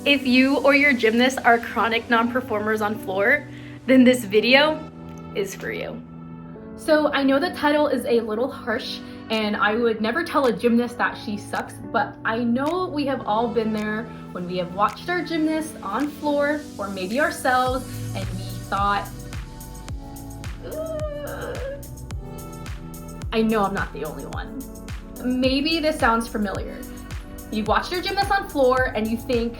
If you or your gymnast are chronic non-performers on floor, then this video is for you. So I know the title is a little harsh, and I would never tell a gymnast that she sucks, but I know we have all been there when we have watched our gymnast on floor, or maybe ourselves, and we thought, I know I'm not the only one. Maybe this sounds familiar. You watched your gymnast on floor and you think,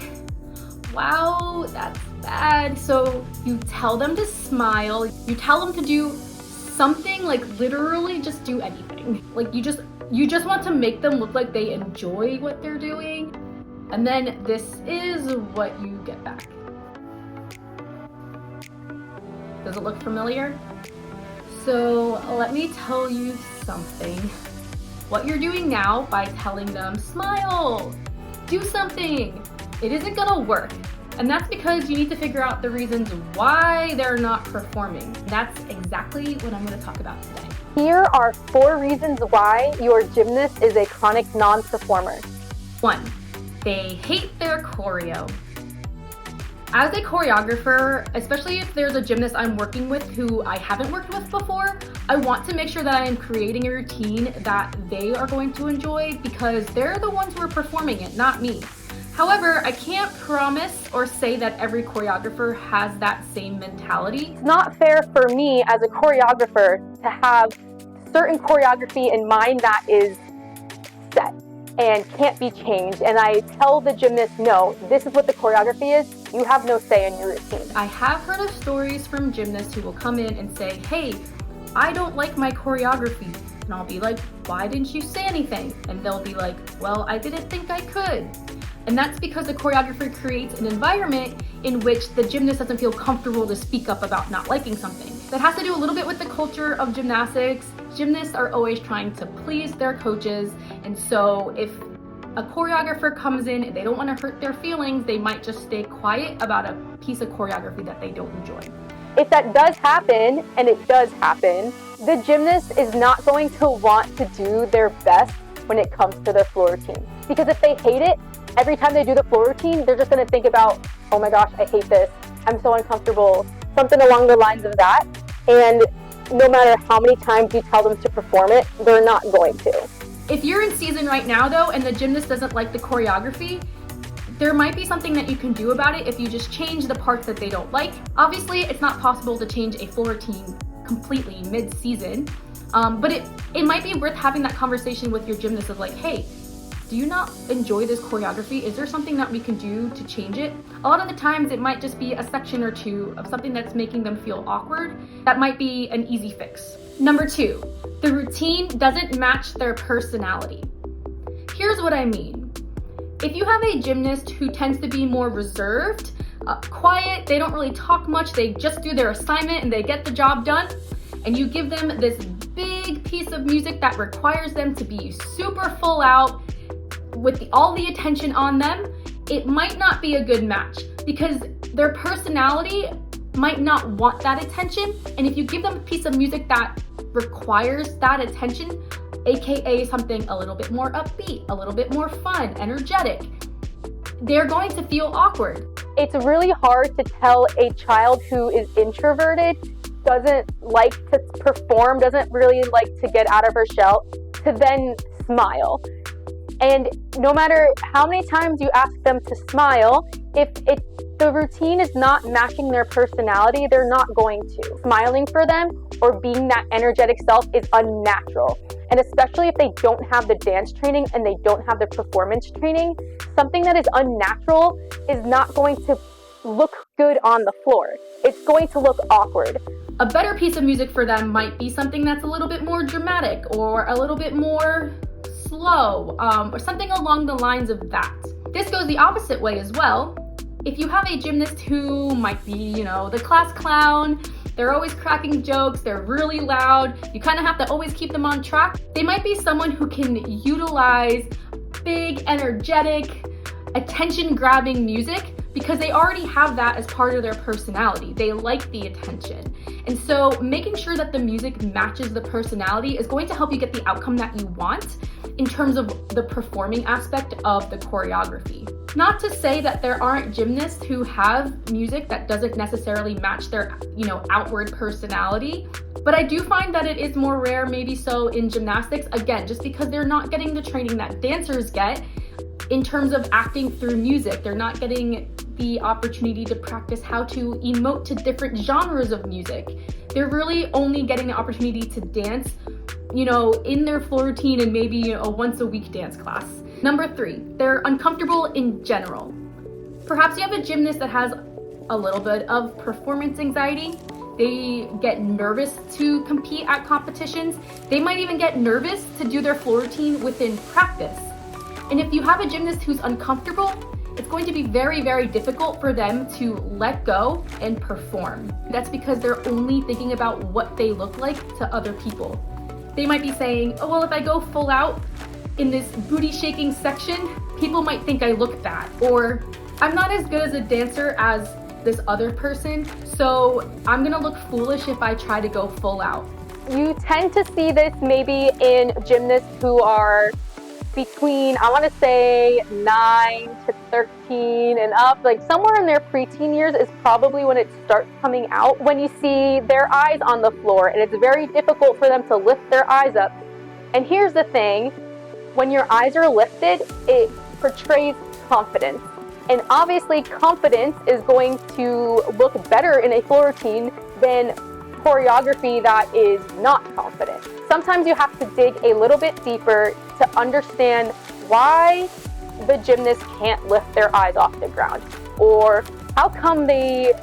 wow, that's bad. So you tell them to smile. You tell them to do something, like literally just do anything. Like you just want to make them look like they enjoy what they're doing. And then this is what you get back. Does it look familiar? So let me tell you something. What you're doing now by telling them, smile, do something, it isn't gonna work. And that's because you need to figure out the reasons why they're not performing. That's exactly what I'm gonna talk about today. Here are 4 reasons why your gymnast is a chronic non-performer. 1, they hate their choreo. As a choreographer, especially if there's a gymnast I'm working with who I haven't worked with before, I want to make sure that I am creating a routine that they are going to enjoy because they're the ones who are performing it, not me. However, I can't promise or say that every choreographer has that same mentality. It's not fair for me as a choreographer to have certain choreography in mind that is set and can't be changed. And I tell the gymnast, no, this is what the choreography is. You have no say in your routine. I have heard of stories from gymnasts who will come in and say, hey, I don't like my choreography. And I'll be like, why didn't you say anything? And they'll be like, well, I didn't think I could. And that's because the choreographer creates an environment in which the gymnast doesn't feel comfortable to speak up about not liking something. That has to do a little bit with the culture of gymnastics. Gymnasts are always trying to please their coaches. And so if a choreographer comes in and they don't want to hurt their feelings, they might just stay quiet about a piece of choreography that they don't enjoy. If that does happen, and it does happen, the gymnast is not going to want to do their best when it comes to their floor routine. Because if they hate it, every time they do the floor routine, they're just going to think about, oh my gosh, I hate this, I'm so uncomfortable, something along the lines of that. And no matter how many times you tell them to perform it, they're not going to. If you're in season right now though, and the gymnast doesn't like the choreography, there might be something that you can do about it if you just change the parts that they don't like. Obviously, it's not possible to change a floor routine completely mid-season, but it might be worth having that conversation with your gymnast of like, hey, do you not enjoy this choreography? Is there something that we can do to change it? A lot of the times it might just be a section or two of something that's making them feel awkward. That might be an easy fix. Number 2, the routine doesn't match their personality. Here's what I mean. If you have a gymnast who tends to be more reserved, quiet, they don't really talk much, they just do their assignment and they get the job done, and you give them this big piece of music that requires them to be super full out with all the attention on them, it might not be a good match because their personality might not want that attention. And if you give them a piece of music that requires that attention, aka something a little bit more upbeat, a little bit more fun, energetic, they're going to feel awkward. It's really hard to tell a child who is introverted, doesn't like to perform, doesn't really like to get out of her shell, to then smile. And no matter how many times you ask them to smile, if the routine is not matching their personality, they're not going to. Smiling for them or being that energetic self is unnatural. And especially if they don't have the dance training and they don't have the performance training, something that is unnatural is not going to look good on the floor. It's going to look awkward. A better piece of music for them might be something that's a little bit more dramatic or a little bit more slow, or something along the lines of that. This goes the opposite way as well. If you have a gymnast who might be, the class clown, they're always cracking jokes, they're really loud, you kind of have to always keep them on track. They might be someone who can utilize big, energetic, attention-grabbing music because they already have that as part of their personality. They like the attention. And so making sure that the music matches the personality is going to help you get the outcome that you want in terms of the performing aspect of the choreography. Not to say that there aren't gymnasts who have music that doesn't necessarily match their, outward personality, but I do find that it is more rare, maybe so in gymnastics, again, just because they're not getting the training that dancers get in terms of acting through music. They're not getting the opportunity to practice how to emote to different genres of music. They're really only getting the opportunity to dance, in their floor routine and maybe a once a week dance class. Number 3, they're uncomfortable in general. Perhaps you have a gymnast that has a little bit of performance anxiety. They get nervous to compete at competitions. They might even get nervous to do their floor routine within practice. And if you have a gymnast who's uncomfortable, it's going to be very, very difficult for them to let go and perform. That's because they're only thinking about what they look like to other people. They might be saying, oh, well, if I go full out in this booty shaking section, people might think I look bad. Or I'm not as good as a dancer as this other person, so I'm gonna look foolish if I try to go full out. You tend to see this maybe in gymnasts who are between, I want to say 9 to 13 and up, like somewhere in their preteen years is probably when it starts coming out, when you see their eyes on the floor and it's very difficult for them to lift their eyes up. And here's the thing, when your eyes are lifted, it portrays confidence. And obviously confidence is going to look better in a floor routine than choreography that is not confident. Sometimes you have to dig a little bit deeper to understand why the gymnast can't lift their eyes off the ground, or how come they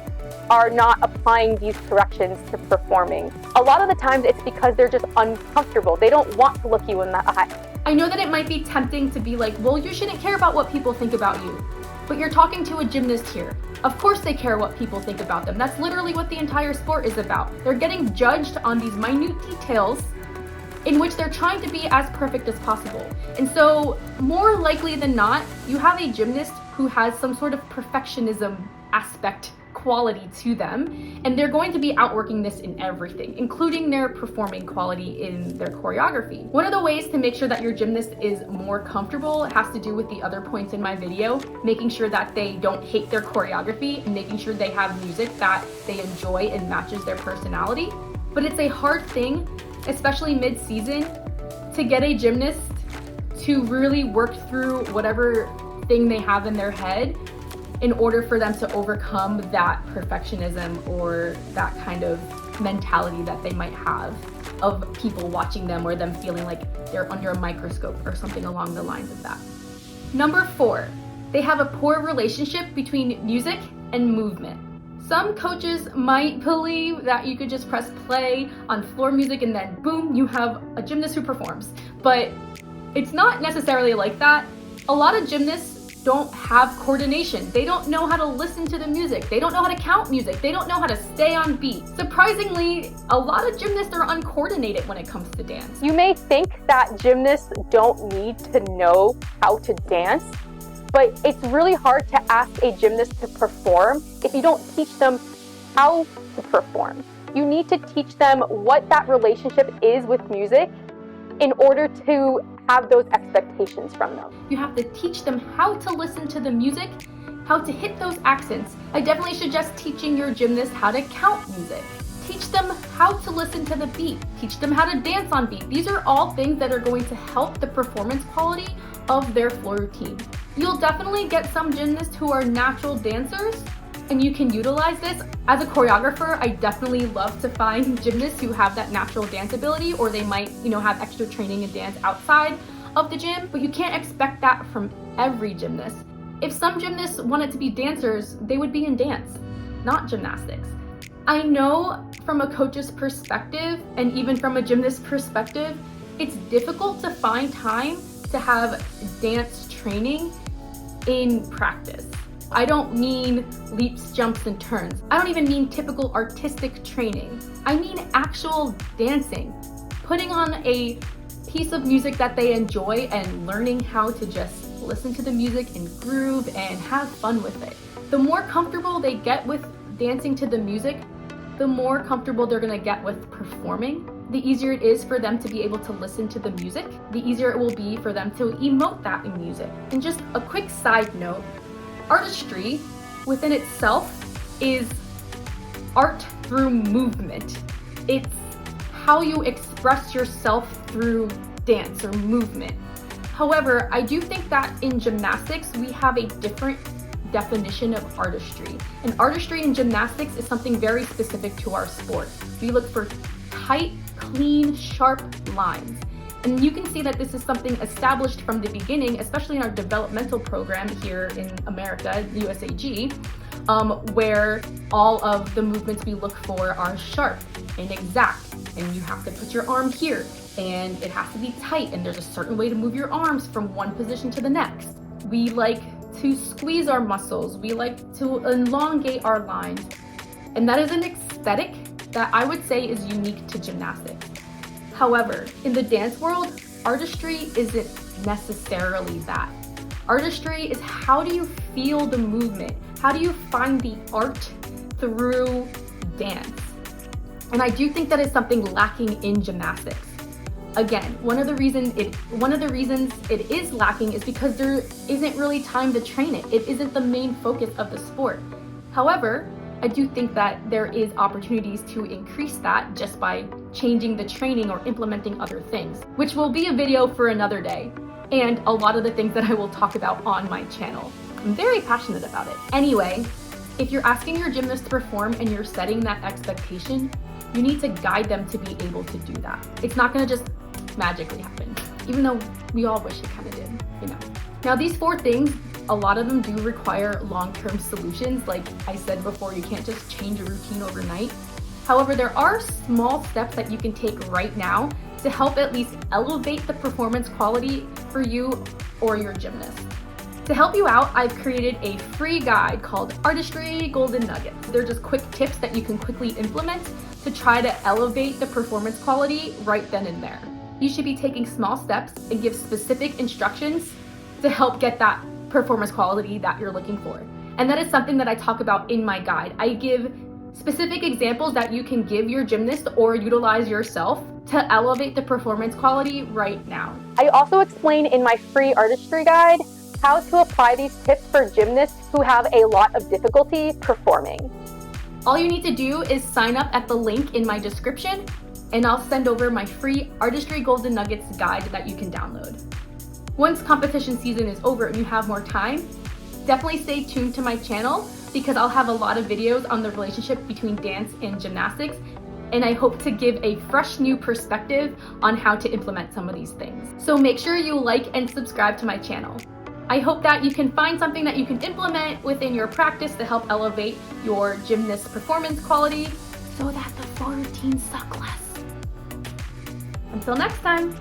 are not applying these corrections to performing. A lot of the times it's because they're just uncomfortable. They don't want to look you in the eye. I know that it might be tempting to be like, well, you shouldn't care about what people think about you. But you're talking to a gymnast here. Of course they care what people think about them. That's literally what the entire sport is about. They're getting judged on these minute details in which they're trying to be as perfect as possible. And so more likely than not, you have a gymnast who has some sort of perfectionism aspect quality to them, and they're going to be outworking this in everything, including their performing quality in their choreography. One of the ways to make sure that your gymnast is more comfortable has to do with the other points in my video, making sure that they don't hate their choreography and making sure they have music that they enjoy and matches their personality. But it's a hard thing, especially mid-season, to get a gymnast to really work through whatever thing they have in their head in order for them to overcome that perfectionism or that kind of mentality that they might have of people watching them or them feeling like they're under a microscope or something along the lines of that. Number 4, they have a poor relationship between music and movement. Some coaches might believe that you could just press play on floor music and then boom, you have a gymnast who performs. But it's not necessarily like that. A lot of gymnasts don't have coordination. They don't know how to listen to the music. They don't know how to count music. They don't know how to stay on beat. Surprisingly, a lot of gymnasts are uncoordinated when it comes to dance. You may think that gymnasts don't need to know how to dance, but it's really hard to ask a gymnast to perform if you don't teach them how to perform. You need to teach them what that relationship is with music in order to have those expectations from them. You have to teach them how to listen to the music, how to hit those accents. I definitely suggest teaching your gymnast how to count music. Teach them how to listen to the beat. Teach them how to dance on beat. These are all things that are going to help the performance quality of their floor routine. You'll definitely get some gymnasts who are natural dancers, and you can utilize this. As a choreographer, I definitely love to find gymnasts who have that natural dance ability, or they might, have extra training in dance outside of the gym, but you can't expect that from every gymnast. If some gymnasts wanted to be dancers, they would be in dance, not gymnastics. I know from a coach's perspective, and even from a gymnast perspective, it's difficult to find time to have dance training in practice. I don't mean leaps, jumps, and turns. I don't even mean typical artistic training. I mean actual dancing. Putting on a piece of music that they enjoy and learning how to just listen to the music and groove and have fun with it. The more comfortable they get with dancing to the music, the more comfortable they're gonna get with performing, the easier it is for them to be able to listen to the music, the easier it will be for them to emote that in music. And just a quick side note, artistry within itself is art through movement. It's how you express yourself through dance or movement. However, I do think that in gymnastics, we have a different definition of artistry. And artistry in gymnastics is something very specific to our sport. We look for tight, clean, sharp lines. And you can see that this is something established from the beginning, especially in our developmental program here in America, USAG, where all of the movements we look for are sharp and exact. And you have to put your arm here, and it has to be tight, and there's a certain way to move your arms from one position to the next. We like to squeeze our muscles. We like to elongate our lines. And that is an aesthetic that I would say is unique to gymnastics. However, in the dance world, artistry isn't necessarily that. Artistry is how do you feel the movement? How do you find the art through dance? And I do think that is something lacking in gymnastics. Again, one of the reasons it is lacking is because there isn't really time to train it. It isn't the main focus of the sport. However, I do think that there is opportunities to increase that just by changing the training or implementing other things, which will be a video for another day, and a lot of the things that I will talk about on my channel. I'm very passionate about it. Anyway, if you're asking your gymnast to perform and you're setting that expectation, you need to guide them to be able to do that. It's not gonna just magically happen, even though we all wish it kind of did, you know. Now these 4 things, a lot of them do require long-term solutions. Like I said before, you can't just change a routine overnight. However, there are small steps that you can take right now to help at least elevate the performance quality for you or your gymnast. To help you out, I've created a free guide called Artistry Golden Nuggets. They're just quick tips that you can quickly implement to try to elevate the performance quality right then and there. You should be taking small steps and give specific instructions to help get that performance quality that you're looking for. And that is something that I talk about in my guide. I give specific examples that you can give your gymnast or utilize yourself to elevate the performance quality right now. I also explain in my free artistry guide how to apply these tips for gymnasts who have a lot of difficulty performing. All you need to do is sign up at the link in my description, and I'll send over my free Artistry Golden Nuggets guide that you can download. Once competition season is over and you have more time, definitely stay tuned to my channel because I'll have a lot of videos on the relationship between dance and gymnastics, and I hope to give a fresh new perspective on how to implement some of these things. So make sure you like and subscribe to my channel. I hope that you can find something that you can implement within your practice to help elevate your gymnast performance quality so that the floor routines suck less. Until next time.